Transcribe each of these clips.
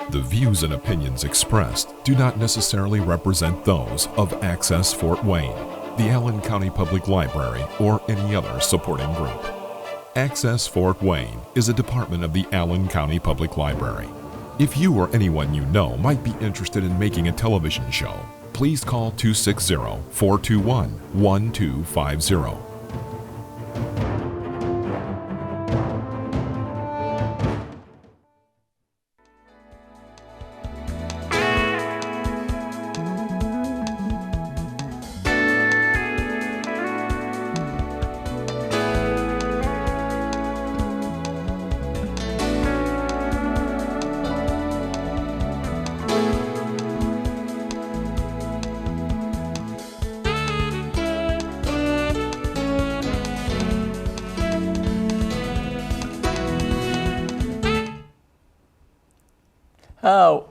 The views and opinions expressed do not necessarily represent those of Access Fort Wayne, the Allen County Public Library, or any other supporting group. Access Fort Wayne is a department of the Allen County Public Library. If you or anyone you know might be interested in making a television show, please call 260-421-1250.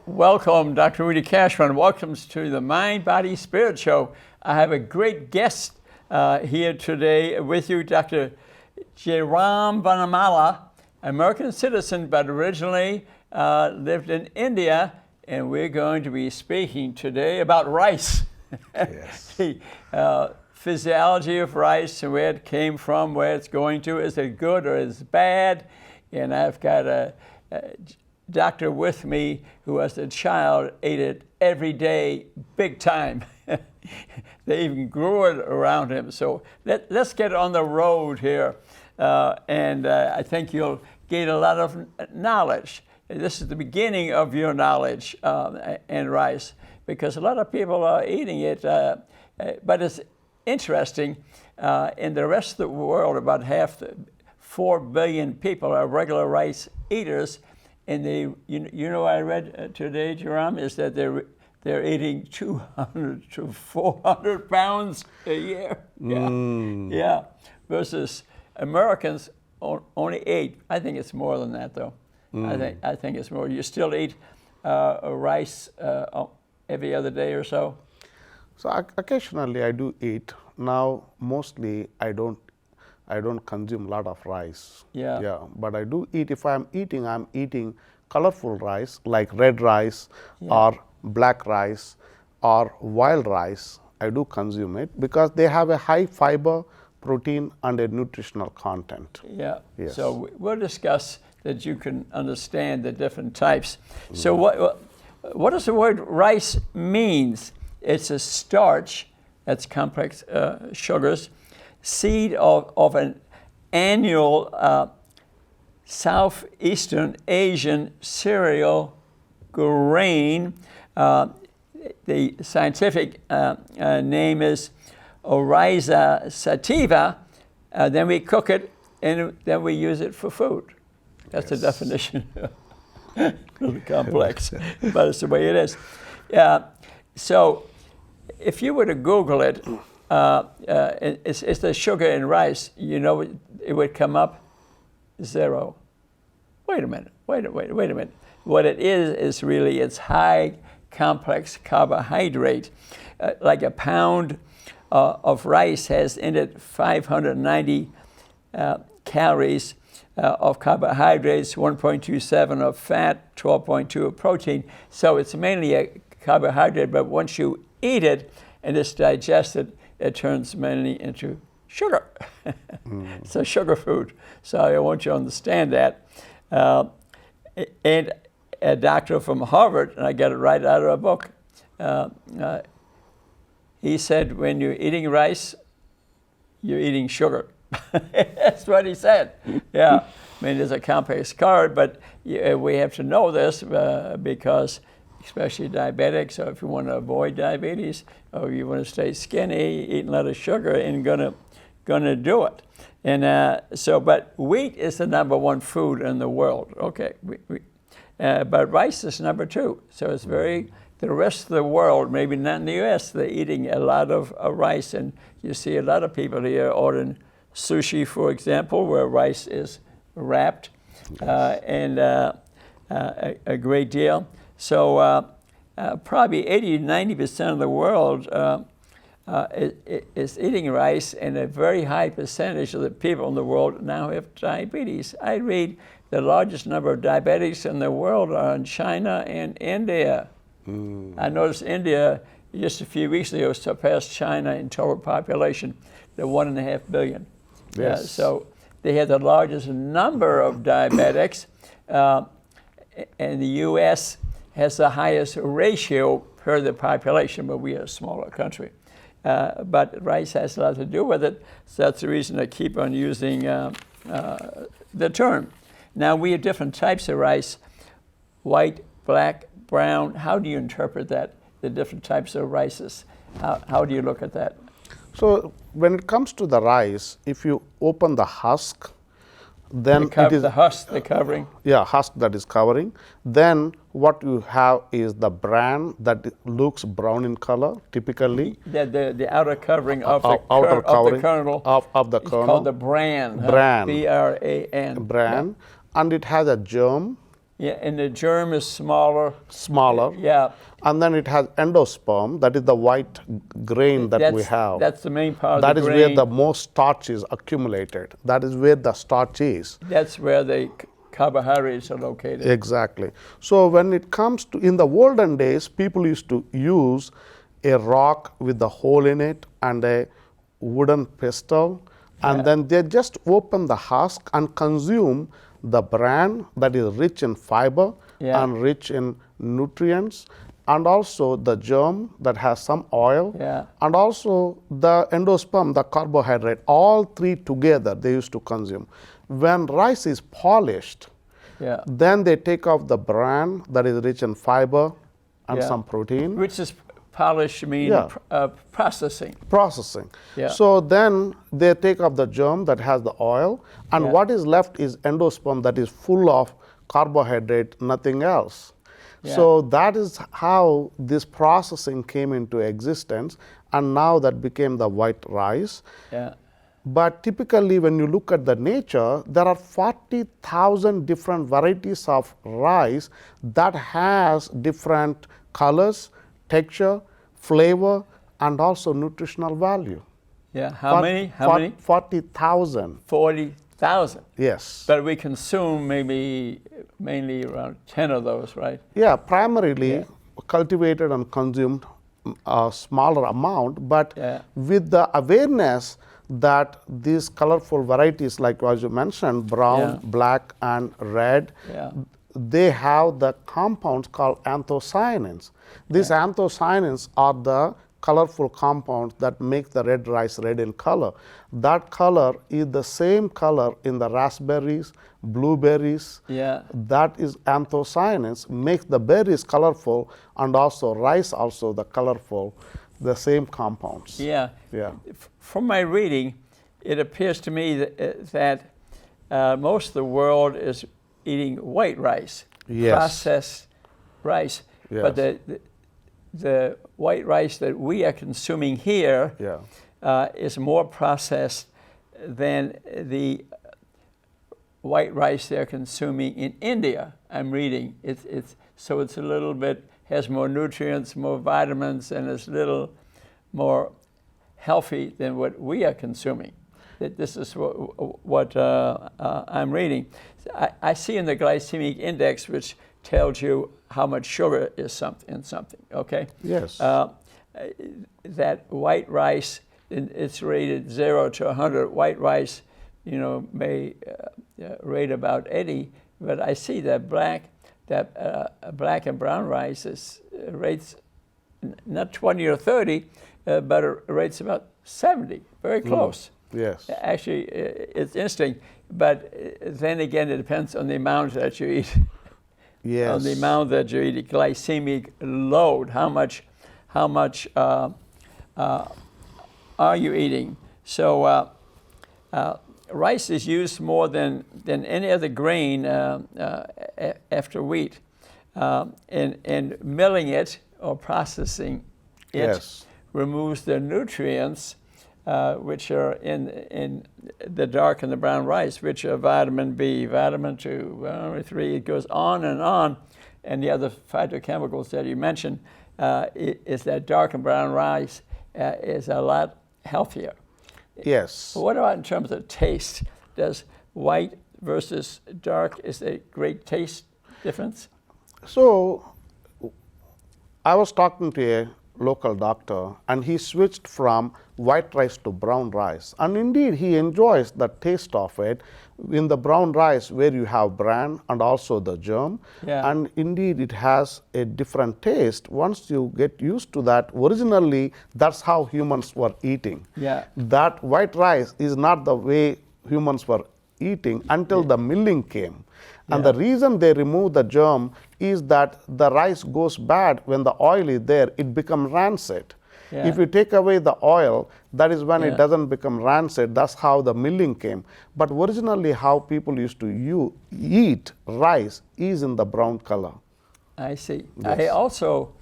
Welcome, Dr. Rudy Cashman. Welcome to the Mind, Body, Spirit Show. I have a great guest here today with you, Dr. Jairam Vanamala, American citizen, but originally lived in India, and we're going to be speaking today about rice. Yes. The physiology of rice and where it came from, where it's going to. Is it good or is it bad? And I've got a doctor with me who as a child ate it every day, big time. They even grew it around him. So let's get on the road here. And I think you'll gain a lot of knowledge. This is the beginning of your knowledge in rice, because a lot of people are eating it. But it's interesting, in the rest of the world, about 4 billion people are regular rice eaters. And you know, I read today, Jairam, is that they're eating 200 to 400 pounds a year. Yeah, versus Americans only 8. I think it's more than that, though. I think it's more. You still eat rice every other day or so? So occasionally I do eat. Now mostly I don't consume a lot of rice. Yeah. But I do eat. If I'm eating colorful rice like red rice or black rice or wild rice. I do consume it because they have a high fiber, protein, and a nutritional content. Yeah. Yes. So we'll discuss that you can understand the different types. So what does the word rice means? It's a starch, that's complex sugars, seed of an annual Southeastern Asian cereal grain. The scientific name is Oryza sativa. Then we cook it and then we use it for food. That's the definition. A little complex, but it's the way it is. So if you were to Google it, it's the sugar in rice, you know, it would come up 0. Wait a minute. What it is really it's high complex carbohydrate. Like a pound of rice has in it 590 calories of carbohydrates, 1.27 of fat, 12.2 of protein. So it's mainly a carbohydrate, but once you eat it and it's digested, it turns mainly into sugar. It's a sugar food. So I want you to understand that. And a doctor from Harvard, and I got it right out of a book, he said, when you're eating rice, you're eating sugar. That's what he said. Yeah, I mean, there's a complex card, but we have to know this because especially diabetics, so if you want to avoid diabetes or you want to stay skinny, eating a lot of sugar ain't gonna do it. And but wheat is the #1 food in the world. Okay, but rice is #2. So it's the rest of the world, maybe not in the U.S., they're eating a lot of rice, and you see a lot of people here ordering sushi, for example, where rice is wrapped, and a great deal. So probably 80 to 90% of the world is eating rice, and a very high percentage of the people in the world now have diabetes. I read the largest number of diabetics in the world are in China and India. I noticed India just a few weeks ago surpassed China in total population, the 1.5 billion. Yes. So they have the largest number of diabetics, and the U.S. has the highest ratio per the population, but we are a smaller country. But rice has a lot to do with it, so that's the reason I keep on using the term. Now, we have different types of rice, white, black, brown. How do you interpret that, the different types of rices? How do you look at that? So when it comes to the rice, if you open the husk, then it is the husk, the covering. husk that is covering. Then what you have is the bran that looks brown in color, typically. The outer covering of the kernel. Of the It's kernel. called the bran. Bran. B-R-A-N. Bran, and it has a germ. Yeah, and the germ is smaller. Smaller. Yeah. And then it has endosperm, that is the white grain that we have. That's the main part That of the is grain. where the most starch is accumulated. That is where the starch is. That's where the carbohydrates are located. Exactly. So when it comes to, in the olden days, people used to use a rock with a hole in it and a wooden pestle, and then they just open the husk and consume the bran that is rich in fiber and rich in nutrients, and also the germ that has some oil, and also the endosperm, the carbohydrate. All three together they used to consume. When rice is polished, then they take off the bran that is rich in fiber and some protein. Which is polish, processing. Processing. So then they take off the germ that has the oil, and what is left is endosperm that is full of carbohydrate, nothing else. So that is how this processing came into existence, and now that became the white rice. But typically when you look at the nature, there are 40,000 different varieties of rice that has different colors, texture, flavor, and also nutritional value. How many? How many? 40,000. 40,000. Yes. But we consume mainly around 10 of those, right? Yeah, primarily cultivated and consumed a smaller amount, but with the awareness that these colorful varieties, like as you mentioned, brown, black, and red, they have the compounds called anthocyanins. These anthocyanins are the colorful compounds that make the red rice red in color. That color is the same color in the raspberries, blueberries. That is anthocyanins, make the berries colorful, and also rice also the colorful, the same compounds. From my reading, it appears to me that most of the world is eating white rice, processed rice. But the white rice that we are consuming here is more processed than the white rice they're consuming in India. I'm reading so it's a little bit, has more nutrients, more vitamins, and is a little more healthy than what we are consuming. This is what I'm reading. I see in the glycemic index, which tells you how much sugar is in something, okay? Yes. That white rice, it's rated 0 to 100. White rice, may rate about 80, but I see that black and brown rice rates not 20 or 30, but it rates about 70, very close. Yes. Actually, it's interesting, but then again, it depends on the amount that you eat. On the amount that you eat, glycemic load, how much are you eating? So rice is used more than any other grain after wheat. And milling it or processing it removes the nutrients which are in the dark and the brown rice, which are vitamin B, vitamin 2, vitamin 3. It goes on, and the other phytochemicals that you mentioned is that dark and brown rice is a lot healthier. Yes. But what about in terms of taste? Does white versus dark, is there a great taste difference? So I was talking to a local doctor, and he switched from white rice to brown rice, and indeed he enjoys the taste of it in the brown rice, where you have bran and also the germ. Yeah. And indeed it has a different taste once you get used to that. Originally that's how humans were eating. Yeah. That white rice is not the way humans were eating until the milling came. And Yeah. the reason they remove the germ is that the rice goes bad when the oil is there, it becomes rancid. Yeah. If you take away the oil, that is when Yeah. it doesn't become rancid. That's how the milling came. But originally how people used to eat rice is in the brown color. I see. Yes. I also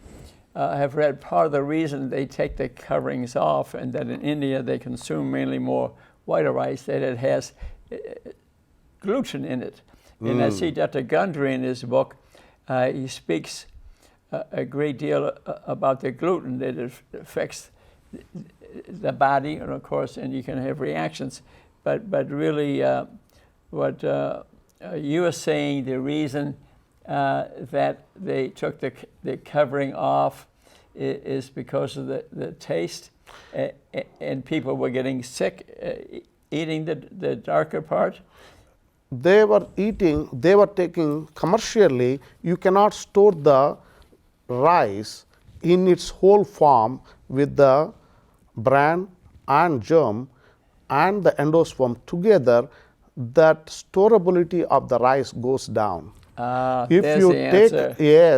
have read part of the reason they take the coverings off, and that in India they consume mainly more white rice, that it has gluten in it. And I see Dr. Gundry in his book, he speaks a great deal about the gluten, that it affects the body, and of course, and you can have reactions. But really, what you are saying, the reason that they took the covering off is because of the taste, and people were getting sick eating the darker part. They were taking commercially, you cannot store the rice in its whole form with the bran and germ and the endosperm together. That storability of the rice goes down. If There's you the answer.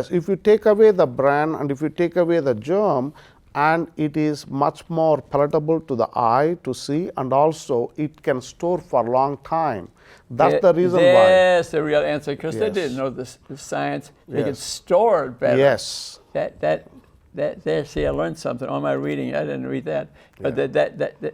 if you take away the bran and if you take away the germ, and it is much more palatable to the eye to see, and also it can store for a long time. That's the reason why. That's the real answer, because they Yes. didn't know the science. They could Yes. store it better. Yes. There, see, I learned something on my reading. I didn't read that, but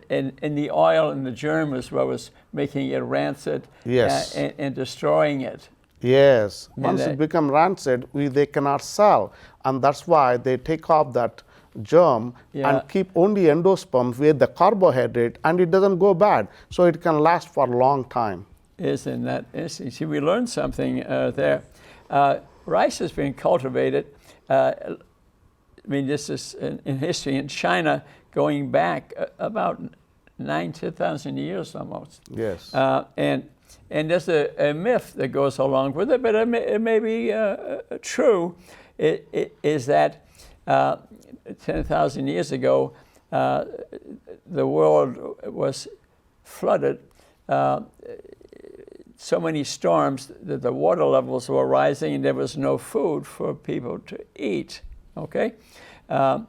and the oil and the germ is what was making it rancid. Yes. And destroying it. Yes. Once that- it becomes rancid, they cannot sell, and that's why they take off that germ Yeah. and keep only endosperm with the carbohydrate, and it doesn't go bad, so it can last for a long time. Isn't that interesting? See, we learned something there. Rice has been cultivated. I mean, this is in history in China going back about 9,000 years almost. Yes. And there's a myth that goes along with it, but it may be true. It is that 10,000 years ago, the world was flooded. So many storms that the water levels were rising, and there was no food for people to eat. Okay, but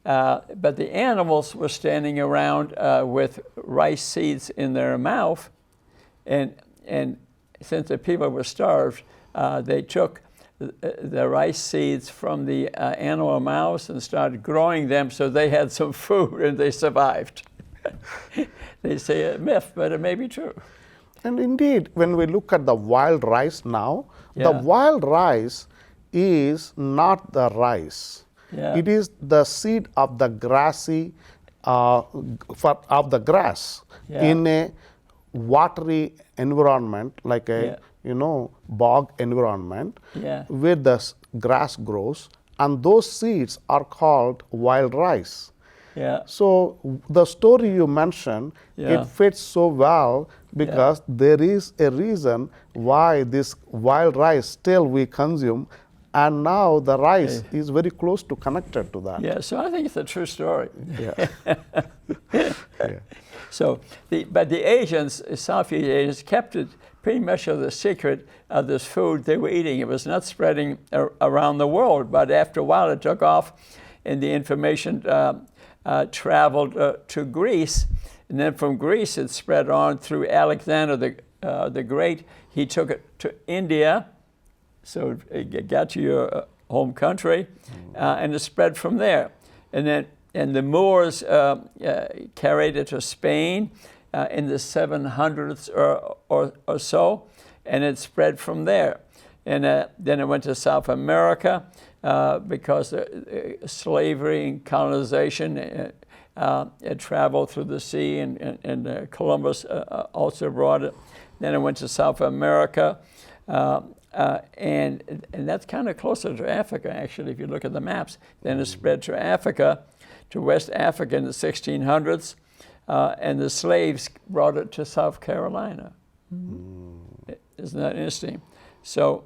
the animals were standing around with rice seeds in their mouth, and since the people were starved, they took the rice seeds from the animal mouths and started growing them, so they had some food and they survived. They say a myth, but it may be true. And indeed, when we look at the wild rice now, Yeah. the wild rice is not the rice. Yeah. It is the seed of the grassy, of the grass Yeah. in a watery environment, like a Yeah. bog environment, Yeah. where the grass grows, and those seeds are called wild rice. Yeah. So the story you mentioned, Yeah. it fits so well, because there is a reason why this wild rice still we consume, and now the rice is very close to connected to that. Yeah, so I think it's a true story. Yeah. Yeah. So, but the Asians, Southeast Asians, kept it pretty much of the secret of this food they were eating. It was not spreading around the world, but after a while it took off, and the information traveled to Greece, and then from Greece it spread on through Alexander the Great. He took it to India, so it got to your home country, and it spread from there. And the Moors carried it to Spain in the 700s or so, and it spread from there. And then it went to South America because slavery and colonization it traveled through the sea, and Columbus also brought it. Then it went to South America, and that's kind of closer to Africa, actually, if you look at the maps. Then it spread to Africa, to West Africa in the 1600s, and the slaves brought it to South Carolina. Isn't that interesting? So,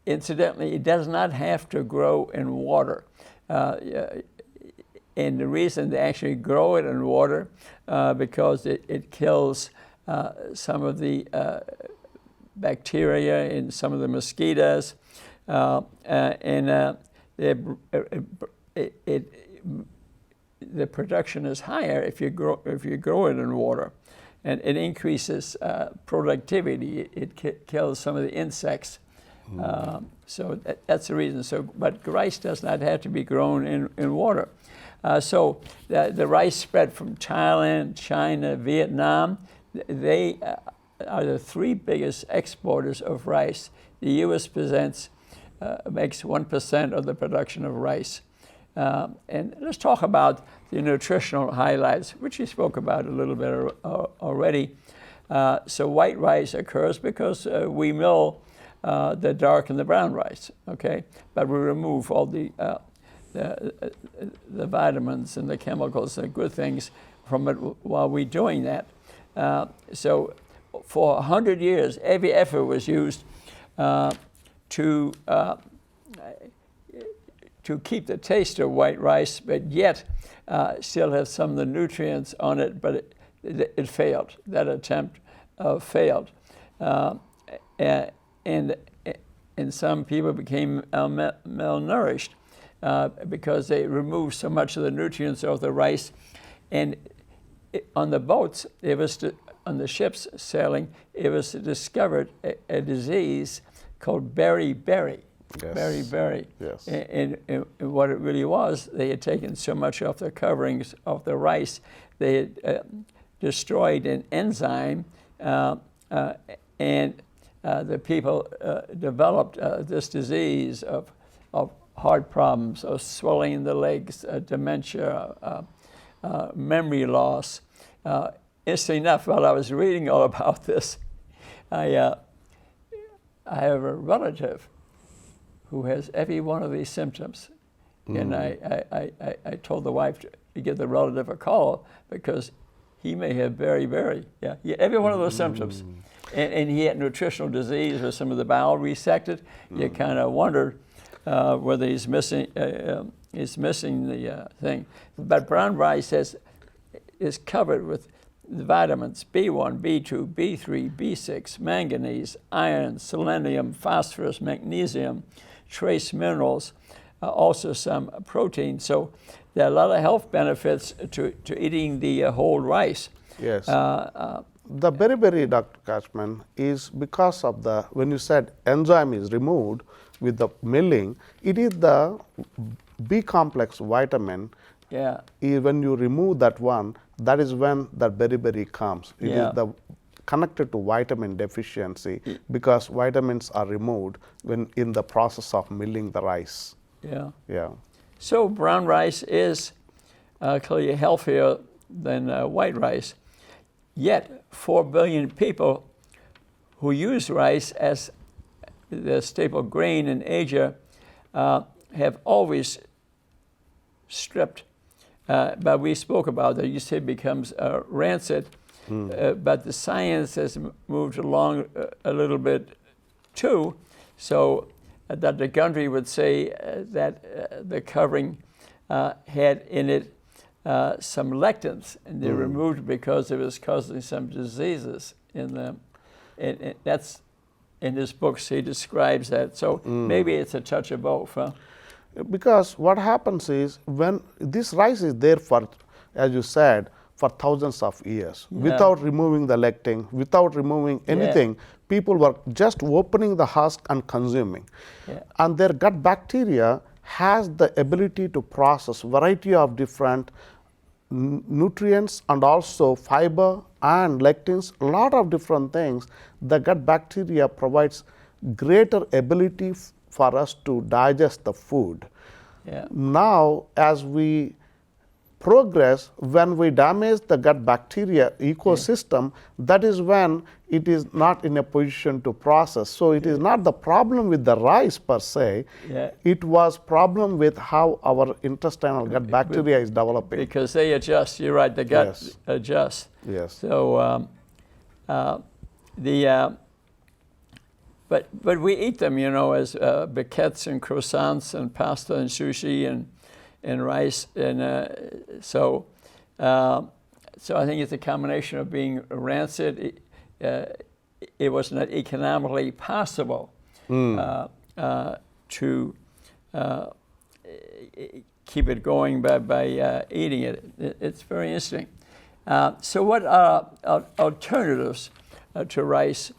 incidentally, it does not have to grow in water. And the reason they actually grow it in water, because it kills some of the bacteria in some of the mosquitoes, and the production is higher if you grow it in water, and it increases productivity. It kills some of the insects. So that's the reason. So, but rice does not have to be grown in water. So the rice spread from Thailand, China, Vietnam. They are the three biggest exporters of rice. The U.S. makes 1% of the production of rice. And let's talk about the nutritional highlights, which you spoke about a little bit already. So white rice occurs because we mill the dark and the brown rice, okay? But we remove all the vitamins and the chemicals and good things from it while we're doing that. So for 100 years, every effort was used to keep the taste of white rice, but yet still have some of the nutrients on it, but it failed. That attempt failed. And some people became malnourished because they removed so much of the nutrients of the rice. And on the boats, on the ships sailing, it was discovered a disease called beriberi. Yes. Beriberi. Yes. And what it really was, they had taken so much off the coverings of the rice, they had destroyed an enzyme, and the people developed this disease of heart problems, of swelling in the legs, dementia, memory loss. Interesting enough, while I was reading all about this, I have a relative who has every one of these symptoms. And I told the wife to give the relative a call because he may have beriberi. Yeah, every one of those symptoms. And he had nutritional disease or some of the bowel resected. You kind of wondered whether he's missing the thing. But brown rice is covered with the vitamins B1, B2, B3, B6, manganese, iron, selenium, phosphorus, magnesium, trace minerals, also some protein. So there are a lot of health benefits to eating the whole rice. Yes. The beriberi, Dr. Kachman, is because of when you said enzyme is removed with the milling, it is the B complex vitamin. Yeah. When you remove that one, that is when that beriberi comes. It is connected to vitamin deficiency because vitamins are removed when in the process of milling the rice. Yeah. Yeah. So brown rice is clearly healthier than white rice. Yet 4 billion people who use rice as the staple grain in Asia have always stripped. But we spoke about that. You say it becomes rancid. But the science has moved along a little bit too, so that the country would say that the covering had in it some lectins, and they removed it because it was causing some diseases in them. And that's in his books, he describes that. So maybe it's a touch of both, huh? Because what happens is when this rice is there for, as you said, for thousands of years, without removing the lectin, without removing anything, people were just opening the husk and consuming. And their gut bacteria has the ability to process variety of different nutrients and also fiber and lectins, a lot of different things. The gut bacteria provides greater ability for us to digest the food. Yeah. Now, as we progress, when we damage the gut bacteria ecosystem, that is when it is not in a position to process. So it is not the problem with the rice per se, Yeah. it was problem with how our intestinal gut bacteria is developing. Because they adjust. You're right. The gut Yes. adjusts. Yes. So but we eat them, you know, as baguettes and croissants and pasta and sushi and rice, and so I think it's a combination of being rancid. It was not economically possible to keep it going by eating it. It's very interesting. So what are alternatives to rice?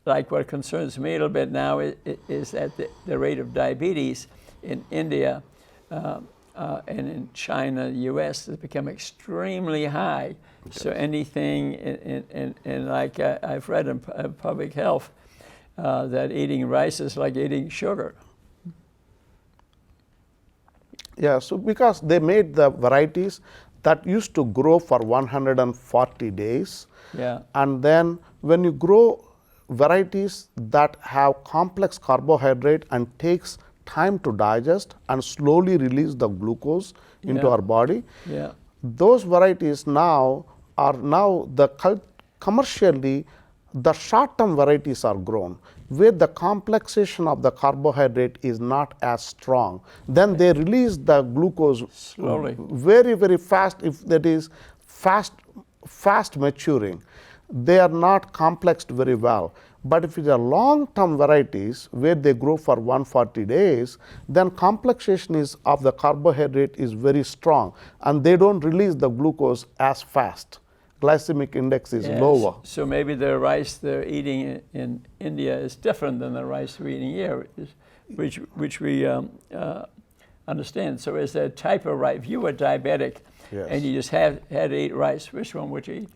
Like what concerns me a little bit now is that the rate of diabetes in India and in China, U.S. has become extremely high. Okay. So anything in like I've read in Public Health that eating rice is like eating sugar. Yeah, so because they made the varieties that used to grow for 140 days. Yeah. And then when you grow varieties that have complex carbohydrate and takes time to digest and slowly release the glucose into our body, yeah. those varieties now are commercially the short-term varieties are grown where the complexation of the carbohydrate is not as strong. Then they release the glucose slowly, very, very fast. If that is fast maturing, they are not complexed very well. But if it are long-term varieties where they grow for 140 days, then complexation of the carbohydrate is very strong and they don't release the glucose as fast. Glycemic index is lower. So maybe the rice they're eating in India is different than the rice we're eating here, which we understand. So is there a type of rice? If you were diabetic and you just had to eat rice, which one would you eat?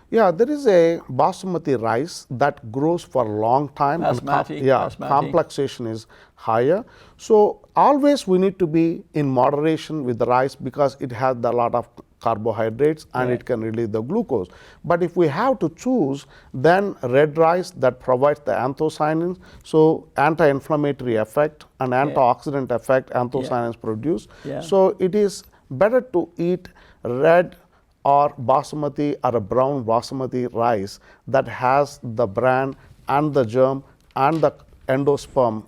Yeah, there is a basmati rice that grows for a long time. Basmati, basmati. Complexation is higher. So always we need to be in moderation with the rice because it has a lot of carbohydrates and it can release the glucose. But if we have to choose, then red rice that provides the anthocyanins, so anti-inflammatory effect and antioxidant effect anthocyanins produce. So it is better to eat red or basmati or a brown basmati rice that has the bran and the germ and the endosperm.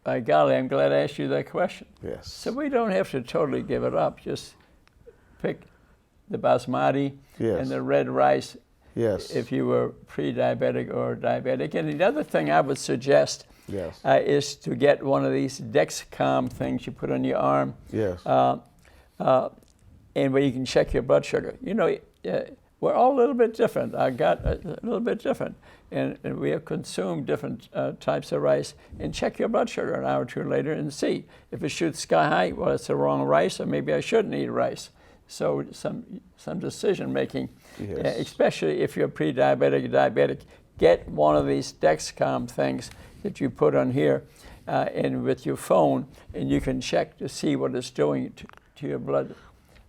By golly, I'm glad I asked you that question. Yes. So we don't have to totally give it up. Just pick the basmati and the red rice if you were pre-diabetic or diabetic. And the other thing I would suggest is to get one of these Dexcom things you put on your arm. And where you can check your blood sugar. You know, we're all a little bit different. Our gut a little bit different. And we have consumed different types of rice. And check your blood sugar an hour or two later and see. If it shoots sky high, well, it's the wrong rice, or maybe I shouldn't eat rice. So some decision making, especially if you're pre-diabetic or diabetic, get one of these Dexcom things that you put on here and with your phone, and you can check to see what it's doing to your blood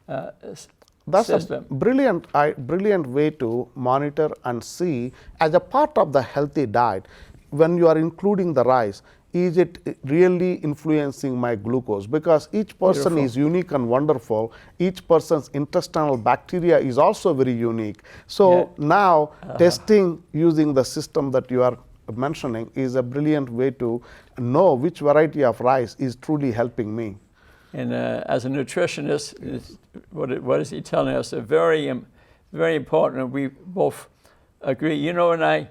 That's system. A brilliant way to monitor and see as a part of the healthy diet. When you are including the rice, is it really influencing my glucose? Because each person is unique and wonderful. Each person's intestinal bacteria is also very unique. So now testing using the system that you are mentioning is a brilliant way to know which variety of rice is truly helping me. And as a nutritionist, what is he telling us? Very important, and we both agree. You know, and I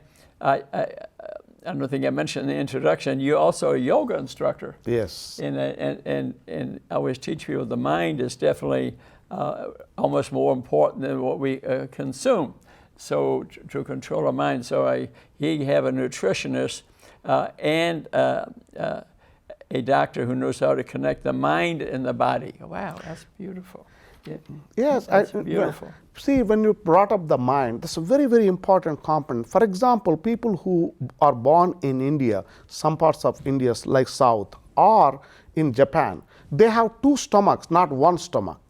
don't think I mentioned in the introduction, you're also a yoga instructor. Yes. And I always teach people the mind is definitely almost more important than what we consume. So to control our mind. So he have a nutritionist and a doctor who knows how to connect the mind and the body. Wow, that's beautiful. Yeah. Yes, That's beautiful. See, when you brought up the mind, that's a very, very important component. For example, people who are born in India, some parts of India like South, or in Japan, they have two stomachs, not one stomach.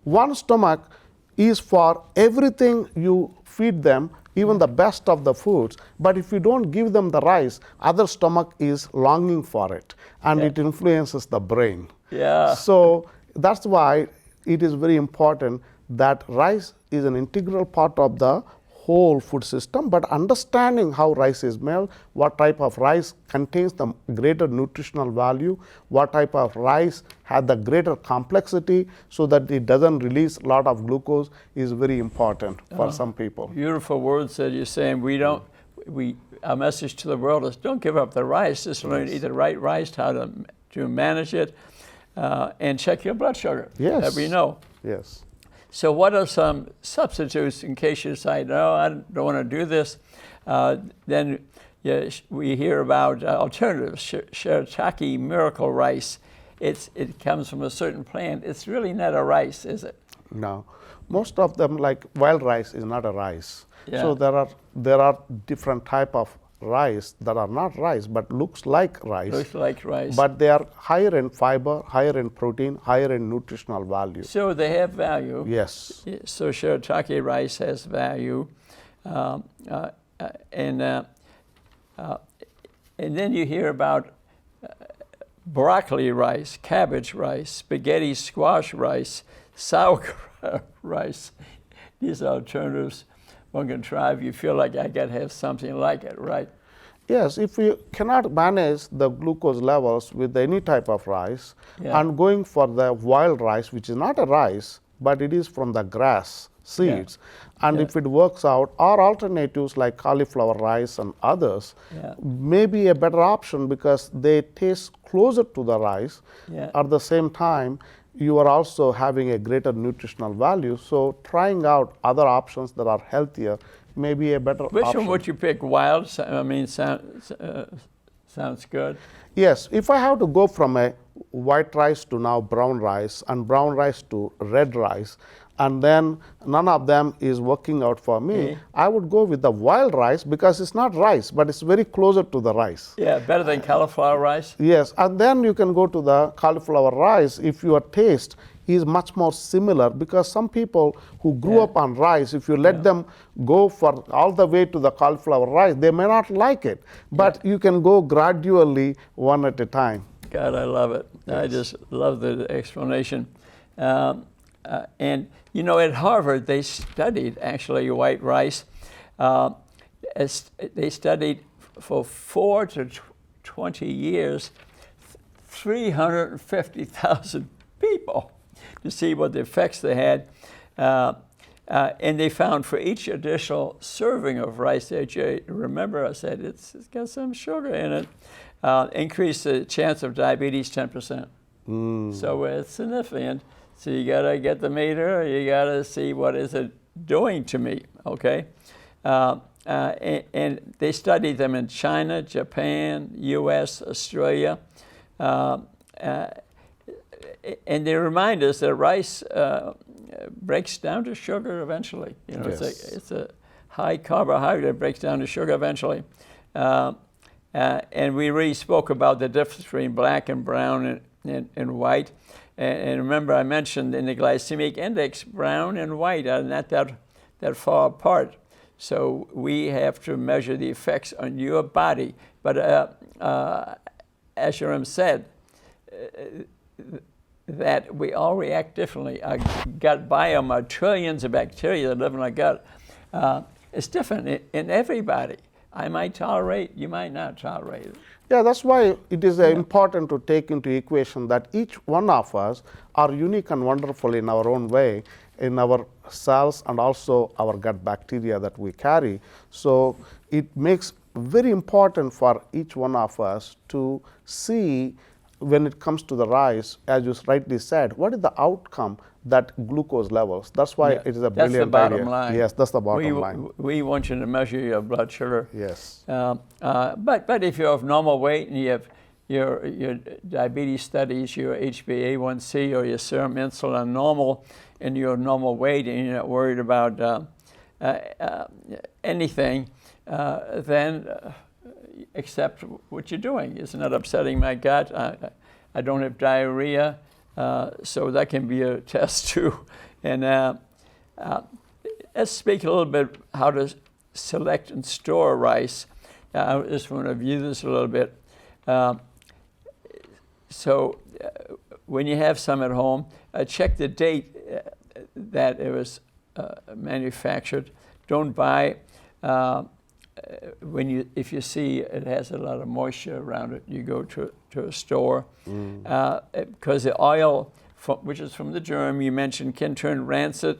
One stomach is for everything you feed them, even the best of the foods, but if you don't give them the rice, other stomach is longing for it, and it influences the brain. Yeah. So that's why it is very important that rice is an integral part of the whole food system, but understanding how rice is made, what type of rice contains the greater nutritional value, what type of rice has the greater complexity so that it doesn't release a lot of glucose is very important for some people. Beautiful words that you're saying. Our message to the world is don't give up the rice. Just learn to eat the right rice, how to manage it, and check your blood sugar. Yes. That we know. Yes. So what are some substitutes in case you decide, no, I don't want to do this? Then we hear about alternatives, shiitake miracle rice. It comes from a certain plant. It's really not a rice, is it? No. Most of them, like wild rice, is not a rice. Yeah. So there are different type of rice that are not rice but looks like rice. Looks like rice. But they are higher in fiber, higher in protein, higher in nutritional value. So they have value. Yes. So shiitake rice has value, and then you hear about broccoli rice, cabbage rice, spaghetti squash rice, sauerkraut rice. These are alternatives one can try if you feel like I got to have something like it, right? Yes, if you cannot manage the glucose levels with any type of rice, and going for the wild rice, which is not a rice, but it is from the grass seeds, and if it works out, or alternatives like cauliflower rice and others may be a better option because they taste closer to the rice. At the same time, you are also having a greater nutritional value. So trying out other options that are healthier may be a better option. Which one would you pick? Wild? I mean, sounds good. Yes, if I have to go from a white rice to now brown rice and brown rice to red rice, and then none of them is working out for me, I would go with the wild rice because it's not rice, but it's very closer to the rice. Yeah, better than cauliflower rice? Yes, and then you can go to the cauliflower rice if your taste is much more similar, because some people who grew up on rice, if you let them go for all the way to the cauliflower rice, they may not like it, but you can go gradually one at a time. God, I love it. I just love the explanation. And you know, at Harvard, they studied actually white rice. They studied for 4 to 20 years, 350,000 people to see what the effects they had. And they found for each additional serving of rice that you remember, I said it's got some sugar in it, increased the chance of diabetes 10%. So it's significant. So you gotta get the meter, you gotta see what is it doing to me, okay? And they studied them in China, Japan, US, Australia. And they remind us that rice breaks down to sugar eventually. You know, it's a high carbohydrate that breaks down to sugar eventually. And we really spoke about the difference between black and brown and white. And remember, I mentioned in the glycemic index, brown and white are not that far apart. So we have to measure the effects on your body. But Asherim said that we all react differently. Our gut biome, our trillions of bacteria that live in our gut, is different in everybody. I might tolerate, you might not tolerate it. Yeah, that's why it is important to take into equation that each one of us are unique and wonderful in our own way, in our cells and also our gut bacteria that we carry. So it makes very important for each one of us to see, when it comes to the rice, as you rightly said, what is the outcome that glucose levels. That's why it is a brilliant idea. That's the bottom line. Yes, that's the bottom line. We want you to measure your blood sugar. Yes. But if you're of normal weight and you have your diabetes studies, your HbA1c or your serum insulin are normal and your normal weight, and you're not worried about anything, then accept what you're doing. It's not upsetting my gut. I don't have diarrhea, so that can be a test too. And let's speak a little bit how to select and store rice. I just want to view this a little bit. So when you have some at home, check the date that it was manufactured. Don't buy if you see it has a lot of moisture around it. You go to a store because the oil, which is from the germ you mentioned, can turn rancid,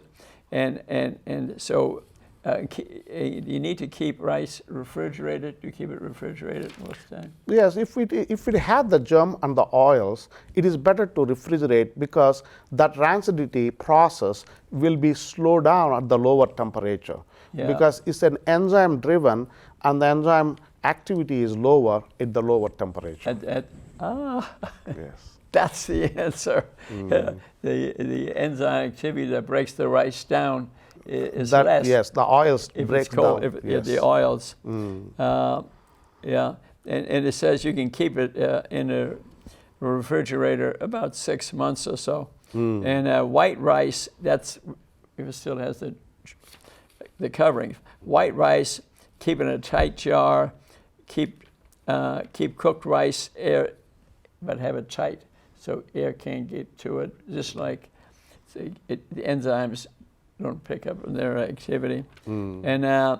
and so. You need to keep rice refrigerated. You keep it refrigerated most of the time. Yes, if it had the germ and the oils, it is better to refrigerate because that rancidity process will be slowed down at the lower temperature. Yeah. Because it's an enzyme driven, and the enzyme activity is lower at the lower temperature. Yes. That's the answer. The enzyme activity that breaks the rice down is less. Yes, the oils if break it's cold, down. if the oils. Yeah, and it says you can keep it in a refrigerator about 6 months or so. And white rice, that's if it still has the covering. White rice, keep in a tight jar. Keep cooked rice air, but have it tight so air can't get to it. Just like the enzymes don't pick up on their activity. And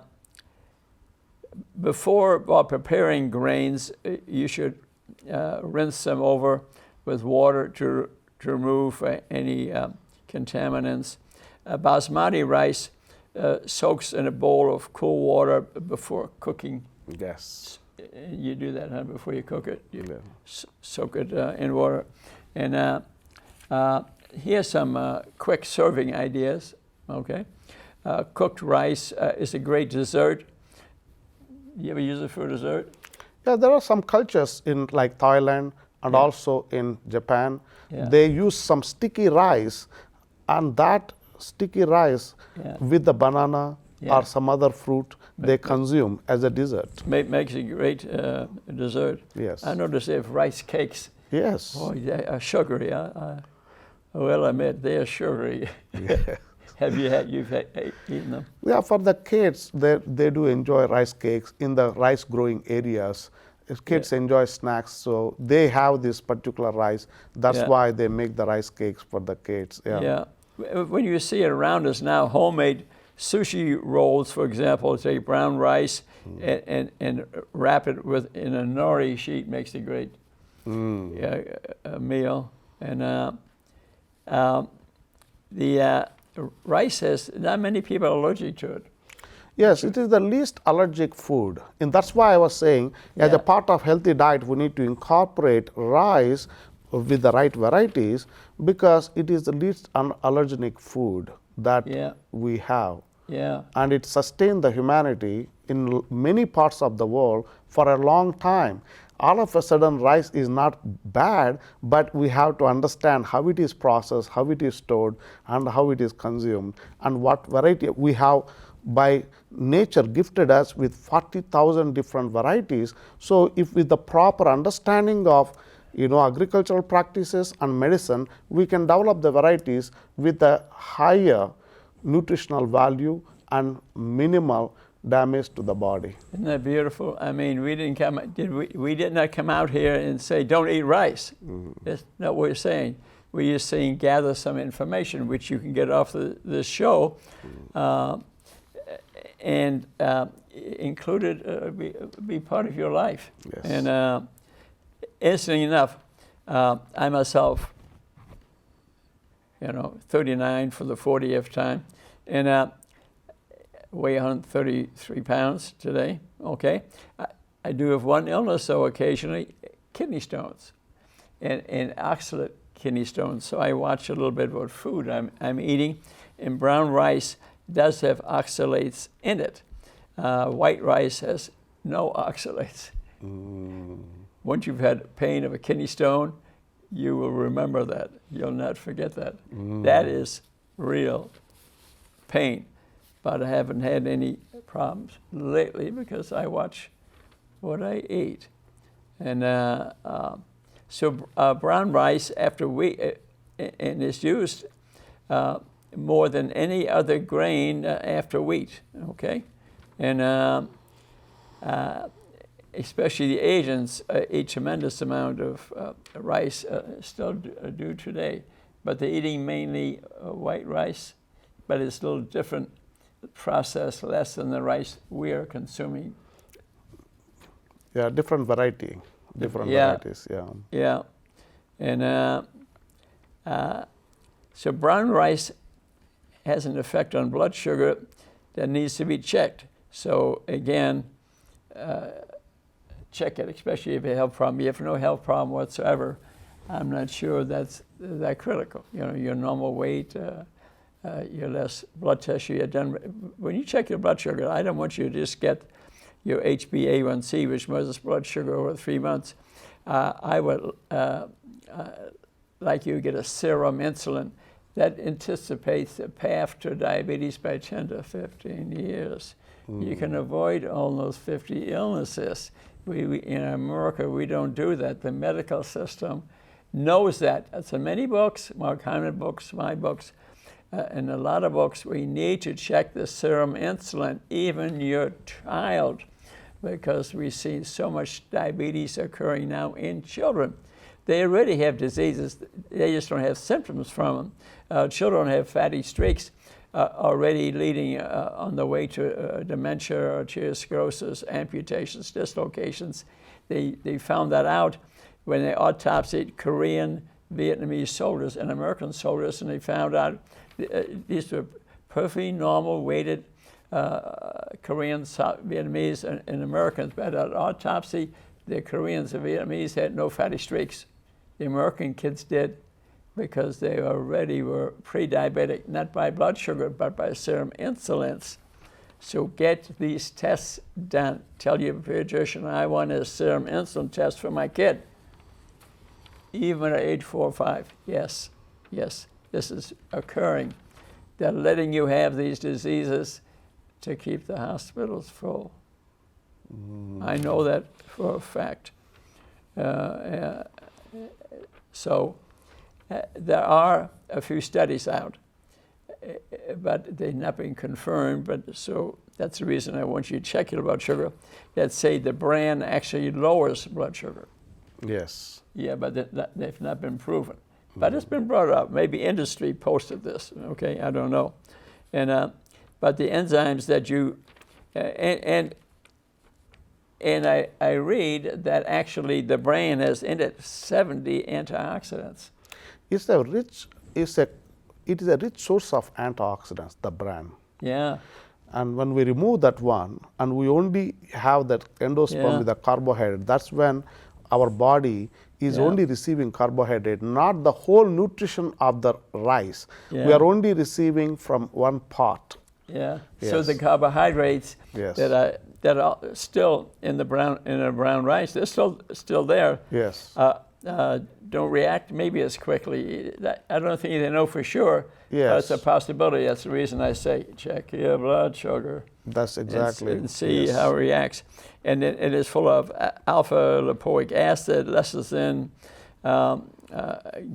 while preparing grains, you should rinse them over with water to remove any contaminants. Basmati rice soaks in a bowl of cool water before cooking. Yes. You do that, huh, before you cook it. You soak it in water. And here's some quick serving ideas. Okay, cooked rice is a great dessert. You ever use it for dessert? Yeah, there are some cultures in like Thailand and also in Japan. They use some sticky rice, and that sticky rice with the banana or some other fruit they consume as a dessert. Makes a great dessert. Yes. I noticed they have rice cakes. Yes. Boy, they are sugary. I will admit they are sugary. Have you've eaten them? Yeah, for the kids, they do enjoy rice cakes in the rice growing areas. If kids enjoy snacks, so they have this particular rice. That's why they make the rice cakes for the kids. Yeah. When you see it around us now, homemade sushi rolls, for example, take brown rice and wrap it in a nori sheet, makes a great meal. And the rice has not many people are allergic to it. Yes, it is the least allergic food, and that's why I was saying as a part of healthy diet we need to incorporate rice with the right varieties because it is the least allergenic food that we have. And it sustained the humanity in many parts of the world for a long time. All of a sudden rice is not bad, but we have to understand how it is processed, how it is stored, and how it is consumed, and what variety we have. By nature gifted us with 40,000 different varieties. So if with the proper understanding of agricultural practices and medicine, we can develop the varieties with a higher nutritional value and minimal damage to the body. Isn't that beautiful? I mean, we did not come out here and say don't eat rice. That's not what we're saying. We're just saying gather some information which you can get off the show. And include it, be part of your life. Yes. And interestingly enough, I myself, 39 for the 40th time, and weigh 133 pounds today. Okay, I do have one illness though occasionally, kidney stones, and oxalate kidney stones. So I watch a little bit what food I'm eating, and brown rice does have oxalates in it. White rice has no oxalates. once you've had pain of a kidney stone, you will remember that. You'll not forget that. That is real pain. But I haven't had any problems lately because I watch what I eat. And so brown rice after wheat, and is used more than any other grain after wheat, okay? And especially the Asians eat tremendous amount of rice, still do today. But they're eating mainly white rice, but it's a little different process, less than the rice we are consuming. Yeah, different variety, different Yeah. varieties, yeah. Yeah, and so brown rice has an effect on blood sugar that needs to be checked. So again, check it, especially if you have a health problem. If you have no health problem whatsoever, I'm not sure that's that critical. You know, your normal weight, your less blood tests you had done. When you check your blood sugar, I don't want you to just get your HbA1c, which measures blood sugar over 3 months. I would like you to get a serum insulin that anticipates the path to diabetes by 10 to 15 years. You can avoid all those 50 illnesses. We in America, we don't do that. The medical system knows that. That's in many books, Mark Hyman books, my books, and a lot of books. We need to check the serum insulin, even your child, because we see so much diabetes occurring now in children. They already have diseases, they just don't have symptoms from them. Children have fatty streaks already leading on the way to dementia, arteriosclerosis, amputations, dislocations. They found that out when they autopsied Korean, Vietnamese soldiers and American soldiers, and they found out these were perfectly normal weighted Koreans, Vietnamese, and Americans. But at autopsy, the Koreans and Vietnamese had no fatty streaks. The American kids did, because they already were pre-diabetic, not by blood sugar, but by serum insulins. So get these tests done. Tell your pediatrician, I want a serum insulin test for my kid, even at age 4 or 5. Yes, yes, this is occurring. They're letting you have these diseases to keep the hospitals full. I know that for a fact. So there are a few studies out, but they've not been confirmed. But so that's the reason I want you to check your blood sugar, that say the bran actually lowers blood sugar. Yes. Yeah, but they've not been proven. But it's been brought up. Maybe industry posted this. Okay, I don't know. And but the enzymes that you and I read that actually the brain has in it 70 antioxidants. It is a rich source of antioxidants, the bran. Yeah. And when we remove that one, and we only have that endosperm with the carbohydrate, that's when our body is only receiving carbohydrate, not the whole nutrition of the rice. Yeah. We are only receiving from one part. Yeah. Yes. So the carbohydrates Yes. that are still in the brown rice, they're still there. Yes. Don't react maybe as quickly. I don't think they know for sure. Yes. But it's a possibility. That's the reason I say check your blood sugar. That's exactly. And see how it reacts. And it is full of alpha lipoic acid, lecithin,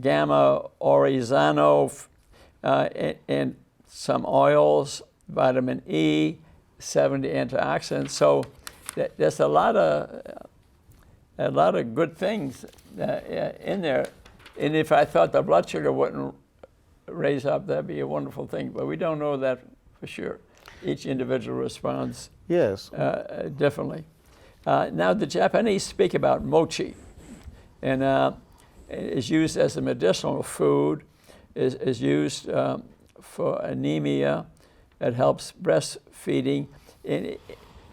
gamma oryzano, and some oils, vitamin E, 70 antioxidants. So there's a lot of good things in there. And if I thought the blood sugar wouldn't raise up, that'd be a wonderful thing. But we don't know that for sure. Each individual responds Yes. differently. Now the Japanese speak about mochi, and is used as a medicinal food, is used for anemia. It helps breastfeeding, and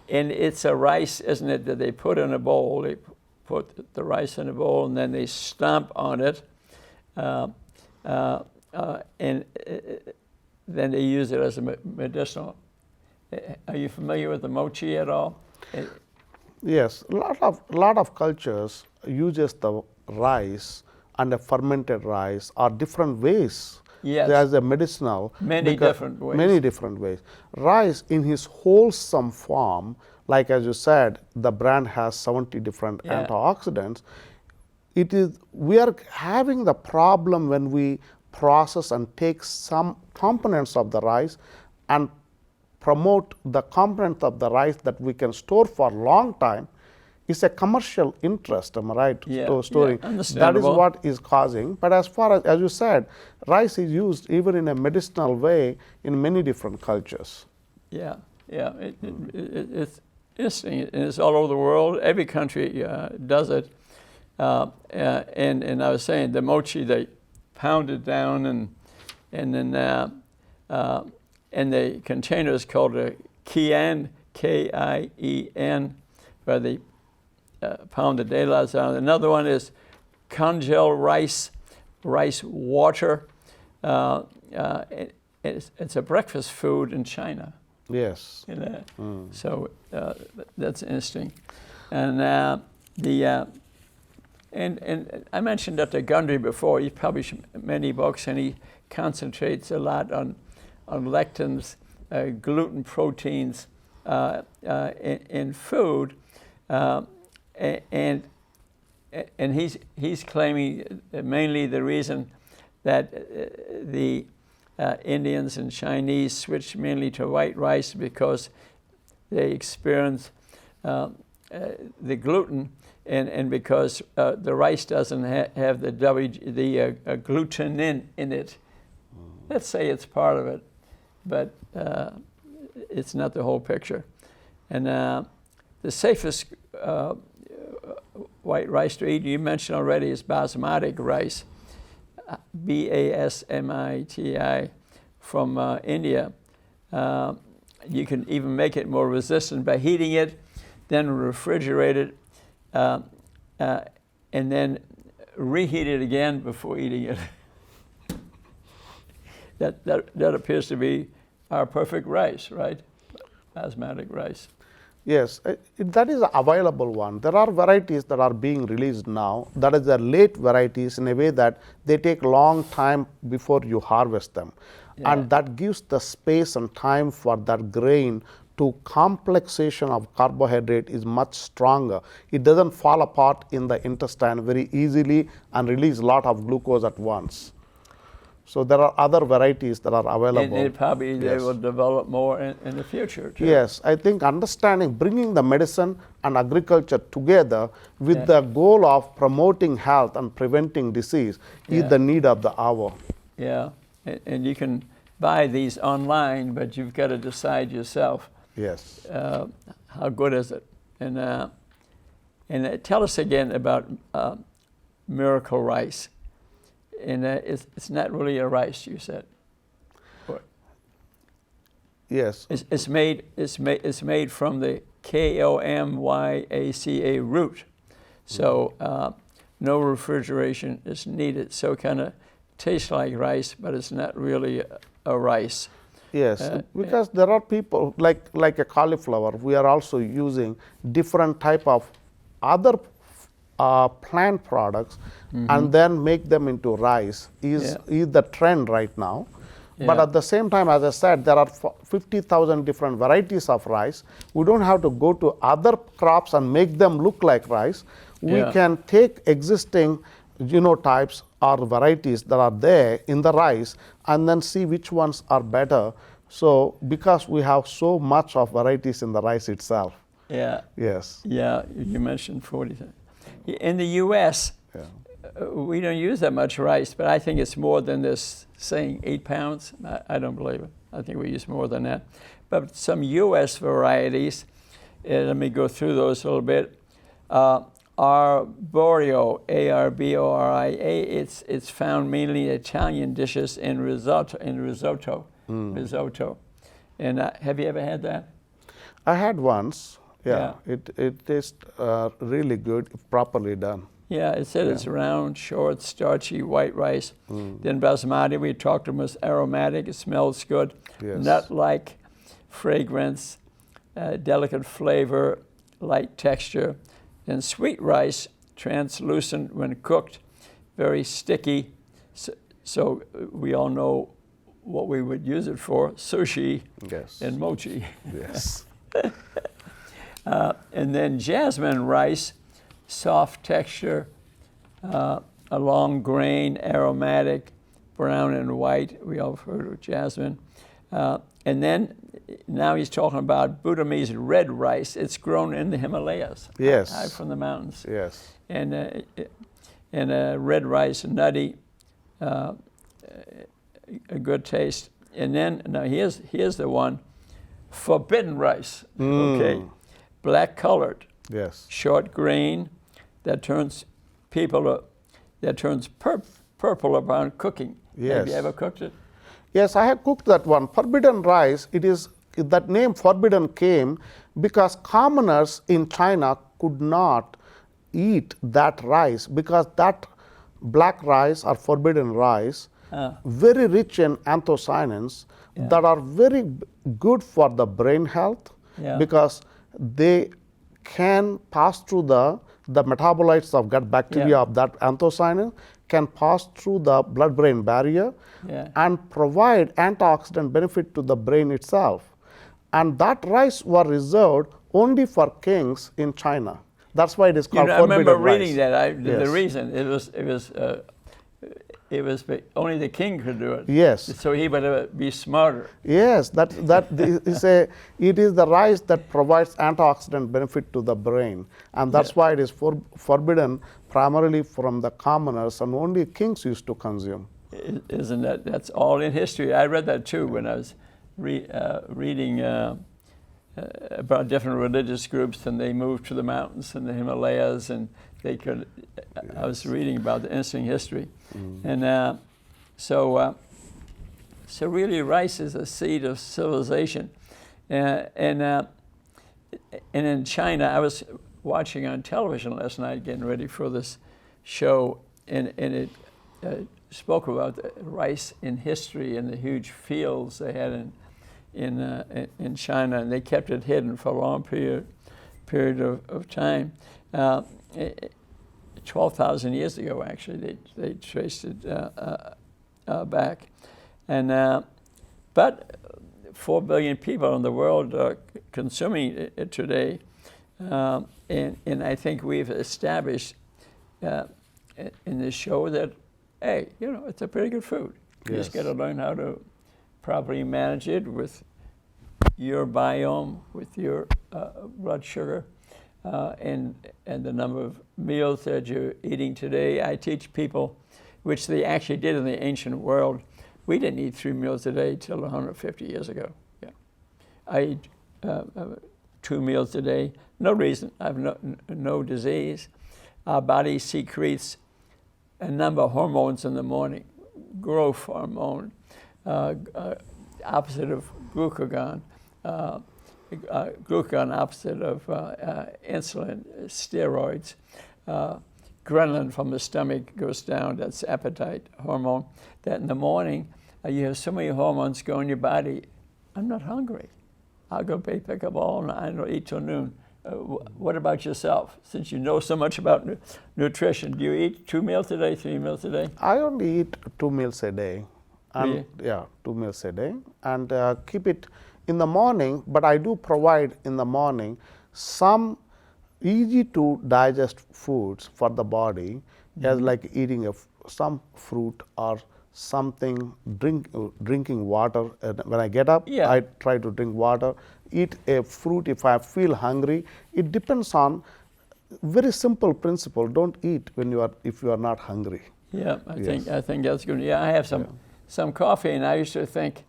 it's a rice, isn't it, that they put in a bowl. They put the rice in a bowl, and then they stomp on it, and then they use it as a medicinal. Are you familiar with the mochi at all? Yes, lot of cultures uses the rice and a fermented rice or different ways. Yes. There's a medicinal. Many different ways. Many different ways. Rice in his wholesome form, like as you said, the brand has 70 different Yeah. antioxidants. We are having the problem when we process and take some components of the rice and promote the components of the rice that we can store for a long time. It's a commercial interest, am I right? Yeah, Storing. yeah, That is understandable. what is causing. But as far as you said, rice is used even in a medicinal way in many different cultures. Yeah, yeah. It's interesting. It's all over the world. Every country does it. And I was saying the mochi, they pound it down and then and the container is called a kien, K-I-E-N, where they pound the daylights out. Another one is congealed rice water. It's a breakfast food in China. Yes. So that's interesting. And and I mentioned Dr. Gundry before. He's published many books, and he concentrates a lot on lectins, gluten proteins in food, and he's claiming mainly the reason that the Indians and Chinese switched mainly to white rice because they experience the gluten, and because the rice doesn't have the glutenin in it. Let's say it's part of it, but it's not the whole picture. And the safest white rice to eat, you mentioned already, is basmati rice, Basmati from India. You can even make it more resistant by heating it, then refrigerate it, and then reheat it again before eating it. That appears to be our perfect rice, right? Basmati rice. Yes, that is an available one. There are varieties that are being released now. That is the late varieties in a way that they take long time before you harvest them. Yeah. And that gives the space and time for that grain to complexation of carbohydrate is much stronger. It doesn't fall apart in the intestine very easily and release a lot of glucose at once. So there are other varieties that are available. And probably they Yes. will develop more in the future too. Yes, I think understanding, bringing the medicine and agriculture together with Yeah. the goal of promoting health and preventing disease Yeah. is the need of the hour. Yeah, and you can buy these online, but you've got to decide yourself Yes. how good is it. And tell us again about Miracle Rice. And it's not really a rice, you said. Yes. It's made from the Komyaca root, so no refrigeration is needed. So it kind of tastes like rice, but it's not really a rice. Yes, because there are people like a cauliflower. We are also using different type of other plant products and then make them into rice is the trend right now. But Yeah. at the same time, as I said, there are 50,000 different varieties of rice. We don't have to go to other crops and make them look like rice. We Yeah. can take existing genotypes or varieties that are there in the rice and then see which ones are better. So because we have so much of varieties in the rice itself. Yeah. Yes. Yeah, you mentioned 40. In the U.S., we don't use that much rice, but I think it's more than this saying 8 pounds. I don't believe it. I think we use more than that. But some U.S. varieties, let me go through those a little bit. Arborio, A-R-B-O-R-I-A, it's found mainly in Italian dishes in risotto. Risotto. And have you ever had that? I had once. Yeah. It tastes really good if properly done. Yeah, it said it's round, short, starchy, white rice. Then basmati, we talked about, was aromatic. It smells good. Yes. Nut-like fragrance, delicate flavor, light texture. And sweet rice, translucent when cooked, very sticky. So we all know what we would use it for, sushi Yes. and mochi. Yes. And then jasmine rice, soft texture, a long grain, aromatic, brown and white. We all heard of jasmine. And then now he's talking about Bhutanese red rice. It's grown in the Himalayas, Yes. high from the mountains. Yes. And red rice, nutty, a good taste. And then now here's the one, forbidden rice. Okay, black colored, Yes. short grain, that turns purple upon cooking. Have you Yes. ever cooked it? Yes, I have cooked that one. Forbidden rice, that name forbidden came because commoners in China could not eat that rice because that black rice or forbidden rice, very rich in anthocyanins that are very good for the brain health Yeah. because they can pass through the metabolites of gut bacteria Yeah. of that anthocyanin can pass through the blood-brain barrier Yeah. and provide antioxidant benefit to the brain itself. And that rice was reserved only for kings in China. That's why it is called I forbidden remember rice. reading that. The Yes. reason it was only the king could do it. Yes. So he would be smarter. Yes, that it is the rice that provides antioxidant benefit to the brain, and that's why it is forbidden primarily from the commoners, and only kings used to consume. Isn't that's all in history? I read that too when I was reading about different religious groups, and they moved to the mountains in the Himalayas, and they could. I was reading about the interesting history, and so really rice is a seed of civilization, and in China, I was watching on television last night, getting ready for this show, and it spoke about the rice in history and the huge fields they had in China, and they kept it hidden for a long period of time. 12,000 years ago, actually, they traced it back, and but 4 billion people in the world are consuming it today, and I think we've established in this show that, hey, it's a pretty good food. You just got to learn how to properly manage it with your biome, with your blood sugar, and the number of meals that you're eating today. I teach people, which they actually did in the ancient world. We didn't eat 3 meals a day till 150 years ago. Yeah, I eat 2 meals a day. No reason. I have no disease. Our body secretes a number of hormones in the morning. Growth hormone, opposite of glucagon. Glucagon opposite of insulin, steroids. Ghrelin from the stomach goes down, that's appetite hormone. That in the morning, you have so many hormones go in your body. I'm not hungry. I'll go pick up all night, I don't eat till noon. What about yourself? Since you know so much about nutrition, do you eat 2 meals a day, 3 meals a day? I only eat 2 meals a day. And, Really? 2 meals a day, and keep it in the morning, but I do provide in the morning some easy to digest foods for the body, as like eating some fruit or something, drinking water. When I get up, I try to drink water, eat a fruit if I feel hungry. It depends on very simple principle. Don't eat if you are not hungry. Yeah, I think that's good. Yeah, I have some coffee, and I used to think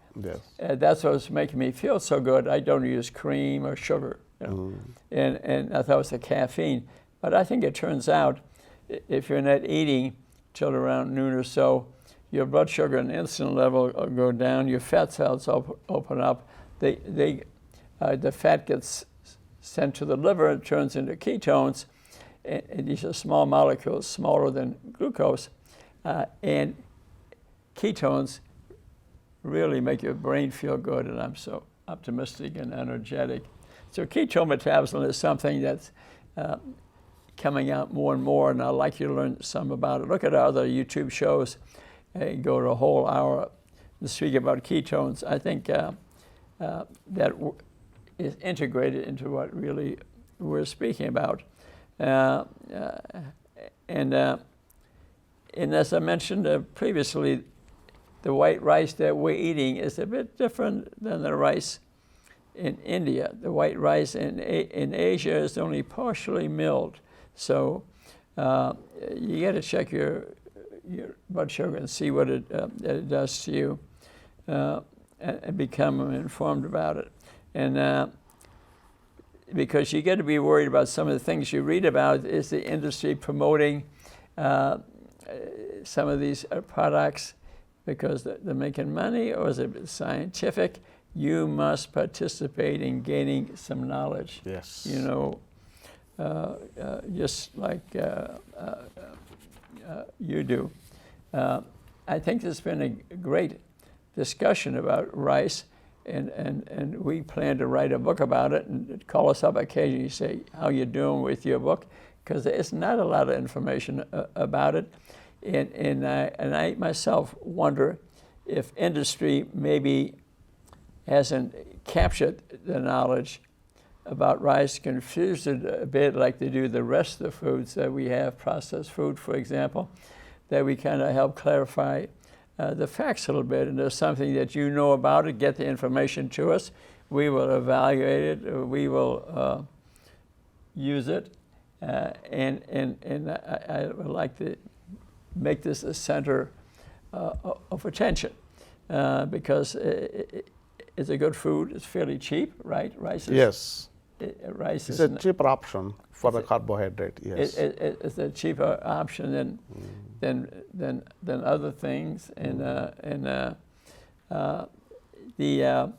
that's what's making me feel so good. I don't use cream or sugar, and I thought it was the caffeine. But I think it turns out if you're not eating till around noon or so, your blood sugar and insulin level will go down. Your fat cells open up. The fat gets sent to the liver and turns into ketones, and these are small molecules, smaller than glucose, and ketones really make your brain feel good, and I'm so optimistic and energetic. So ketone metabolism is something that's coming out more and more, and I'd like you to learn some about it. Look at our other YouTube shows and go to a whole hour to speak about ketones. I think that is integrated into what really we're speaking about. And as I mentioned previously, the white rice that we're eating is a bit different than the rice in India. The white rice in Asia is only partially milled. So you got to check your blood sugar and see what it does to you and become informed about it. And because you got to be worried about some of the things you read about. Is the industry promoting some of these products because they're making money, or is it scientific? You must participate in gaining some knowledge. Yes. You know, just like you do. I think there's been a great discussion about rice, and we plan to write a book about it, and call us up occasionally, say how you doing with your book, because there's not a lot of information about it. And I myself wonder if industry maybe hasn't captured the knowledge about rice, confused it a bit like they do the rest of the foods that we have, processed food, for example, that we kind of help clarify the facts a little bit. And there's something that you know about it, get the information to us. We will evaluate it. We will use it. And I would like to make this a center of attention because it's a good food. It's fairly cheap, right? Rice is, Yes. Rice It's is a cheaper option for the carbohydrate, yes. It's a cheaper option than other things, and the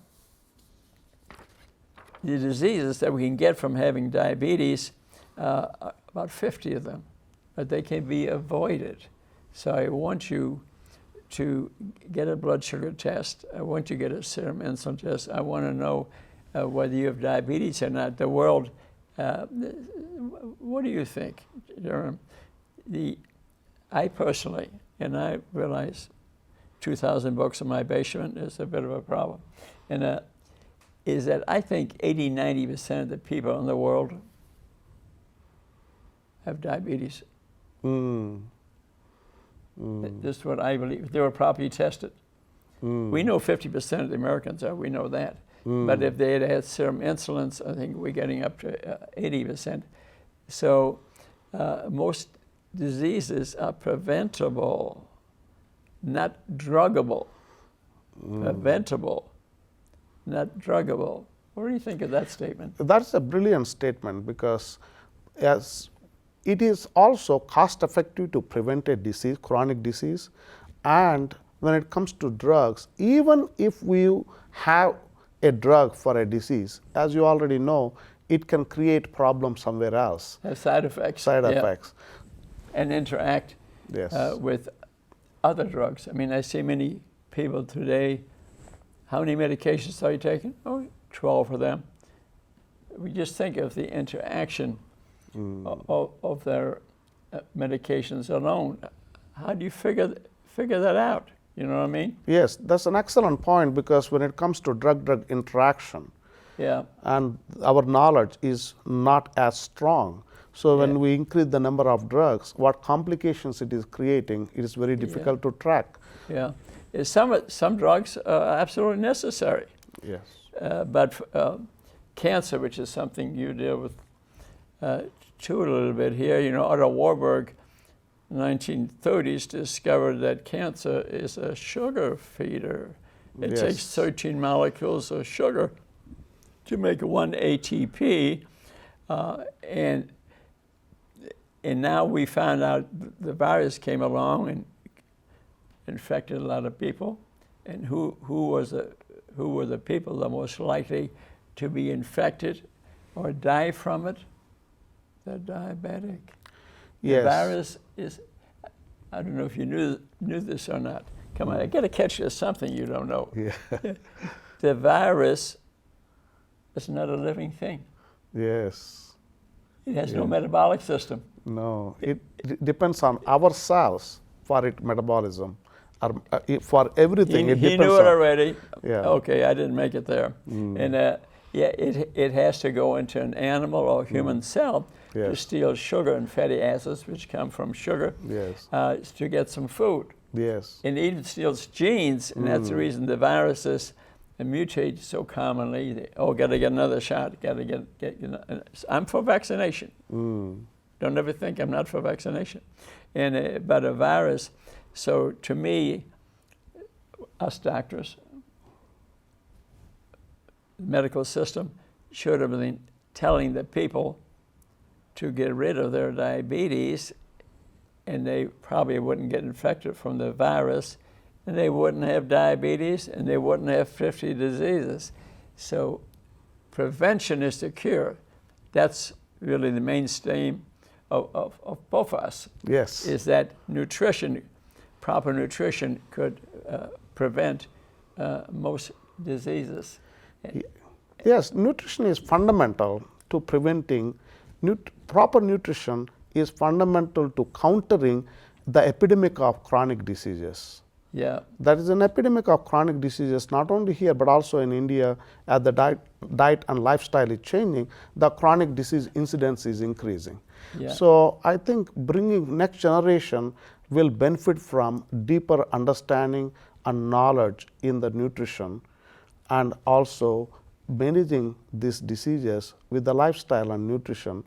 diseases that we can get from having diabetes, about 50 of them, but they can be avoided. So I want you to get a blood sugar test. I want you to get a serum insulin test. I want to know whether you have diabetes or not. The world, what do you think, Jerome? I personally, and I realize 2,000 books in my basement is a bit of a problem, and is that I think 80–90% of the people in the world have diabetes. This is what I believe. If they were properly tested. We know 50% of the Americans are, we know that. But if they had serum insulins, I think we're getting up to 80%. So most diseases are preventable, not druggable. Preventable, not druggable. What do you think of that statement? That's a brilliant statement, because as it is also cost effective to prevent a disease, chronic disease, and when it comes to drugs, even if we have a drug for a disease, as you already know, it can create problems somewhere else. Have side effects. Side effects. And interact Yes. with other drugs. I mean, I see many people today, how many medications are you taking? Oh, 12 of them. We just think of the interaction of their medications alone. How do you figure that out? You know what I mean? Yes, that's an excellent point, because when it comes to drug-drug interaction, Yeah. and our knowledge is not as strong. So when we increase the number of drugs, what complications it is creating, it is very difficult to track. Yeah. Some drugs are absolutely necessary. Yes. But cancer, which is something you deal with too a little bit here, you know, Otto Warburg, 1930s, discovered that cancer is a sugar feeder. It takes 13 molecules of sugar to make 1 ATP, and now we found out the virus came along and infected a lot of people, and who were the people the most likely to be infected or die from it? The diabetic. Yes. The virus is, I don't know if you knew this or not. Come on, I got to catch you something you don't know. Yeah. The virus It's not a living thing. Yes. It has no metabolic system. No, it depends on our cells for its metabolism. For everything, it He depends knew it on. already. Yeah. Okay, I didn't make it there. And yeah, it has to go into an animal or human cell to Yes. steal sugar and fatty acids, which come from sugar, Yes. to get some food. Yes. And it even steals genes, and that's the reason the viruses mutate so commonly. Got to get another shot. Got to get. I'm for vaccination. Don't ever think I'm not for vaccination. And but a virus. So to me, us doctors, the medical system should have been telling the people to get rid of their diabetes, and they probably wouldn't get infected from the virus, and they wouldn't have diabetes, and they wouldn't have 50 diseases. So prevention is the cure. That's really the mainstay of both of us. Yes. Is that nutrition, proper nutrition could prevent most diseases. Yes, nutrition is fundamental to preventing. Proper nutrition is fundamental to countering the epidemic of chronic diseases. Yeah. There is an epidemic of chronic diseases not only here but also in India. As the diet and lifestyle is changing, the chronic disease incidence is increasing. Yeah. So I think bringing next generation will benefit from deeper understanding and knowledge in the nutrition, and also managing these diseases with the lifestyle and nutrition.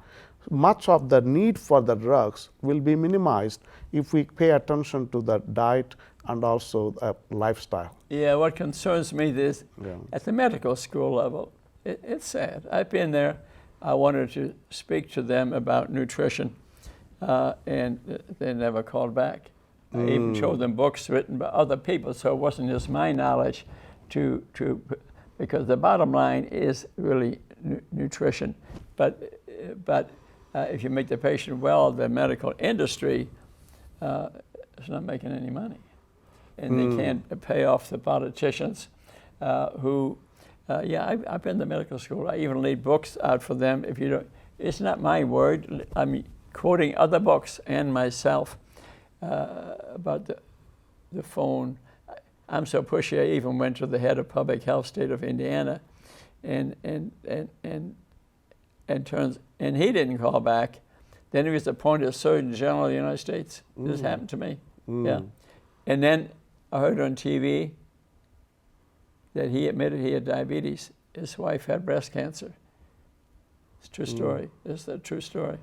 Much of the need for the drugs will be minimized if we pay attention to the diet and also lifestyle. Yeah, what concerns me is Yeah. at the medical school level, it's sad. I've been there. I wanted to speak to them about nutrition, and they never called back. I even showed them books written by other people, so it wasn't just my knowledge because the bottom line is really nutrition. But if you make the patient well, the medical industry is not making any money. And they can't pay off the politicians who, I've been to medical school. I even lead books out for them. If you don't, it's not my word. I'm quoting other books and myself about the phone. I'm so pushy. I even went to the head of public health, state of Indiana, and he didn't call back. Then he was appointed Surgeon General of the United States. This happened to me. Yeah, and then I heard on TV that he admitted he had diabetes. His wife had breast cancer. It's a true story. It's a true story.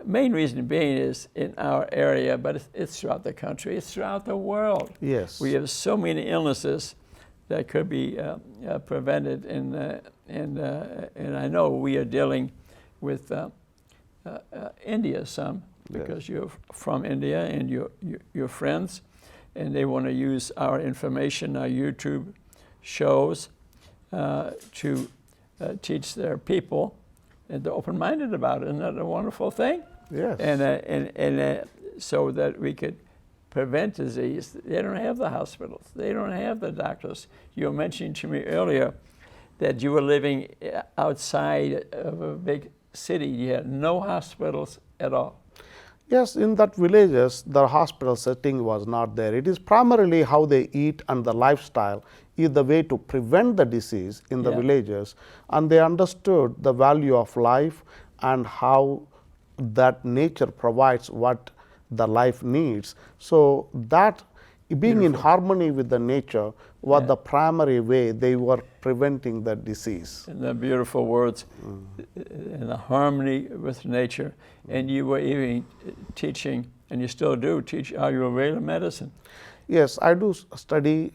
Main reason being is in our area, but it's throughout the country. It's throughout the world. Yes. We have so many illnesses that could be prevented, and I know we are dealing with India some, because you're from India and you're friends, and they want to use our information, our YouTube shows, to teach their people, and they're open-minded about it. Isn't that a wonderful thing? Yes. And so that we could prevent disease. They don't have the hospitals. They don't have the doctors. You were mentioning to me earlier that you were living outside of a big city. You had no hospitals at all. Yes, in that villages, the hospital setting was not there. It is primarily how they eat and the lifestyle is the way to prevent the disease in the villages. And they understood the value of life and how that nature provides what the life needs. So that being in harmony with the nature was the primary way they were preventing the disease. And the beautiful words, in the harmony with nature. And you were even teaching, and you still do teach Ayurveda medicine. Yes, I do study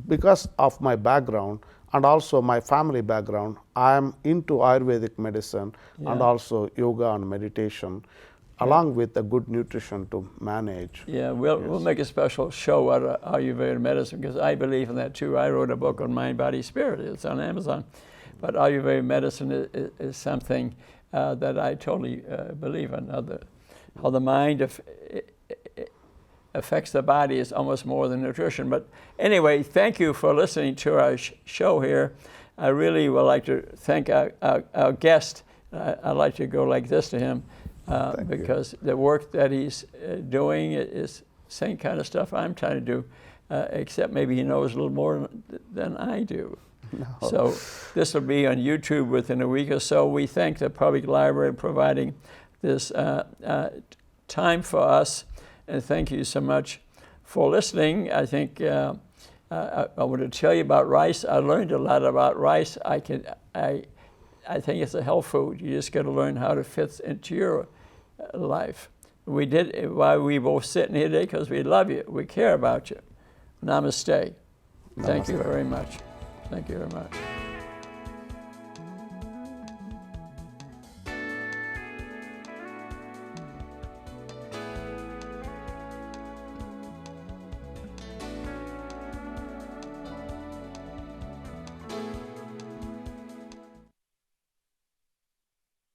because of my background and also my family background. I am into Ayurvedic medicine and also yoga and meditation, along with the good nutrition to manage. Yeah, we'll make a special show out of Ayurveda medicine, because I believe in that too. I wrote a book on Mind, Body, Spirit. It's on Amazon. But Ayurveda medicine is something that I totally believe in. How the mind affects the body is almost more than nutrition. But anyway, thank you for listening to our show here. I really would like to thank our guest. I'd like to go like this to him because the work that he's doing is same kind of stuff I'm trying to do, except maybe he knows a little more than I do. No. So this will be on YouTube within a week or so. We thank the Public Library for providing this time for us, and thank you so much for listening. I think I want to tell you about rice. I learned a lot about rice. I think it's a health food. You just got to learn how to fit into your life. We did why we both sitting here today because we love you. We care about you. Namaste. Thank you very much. Thank you very much.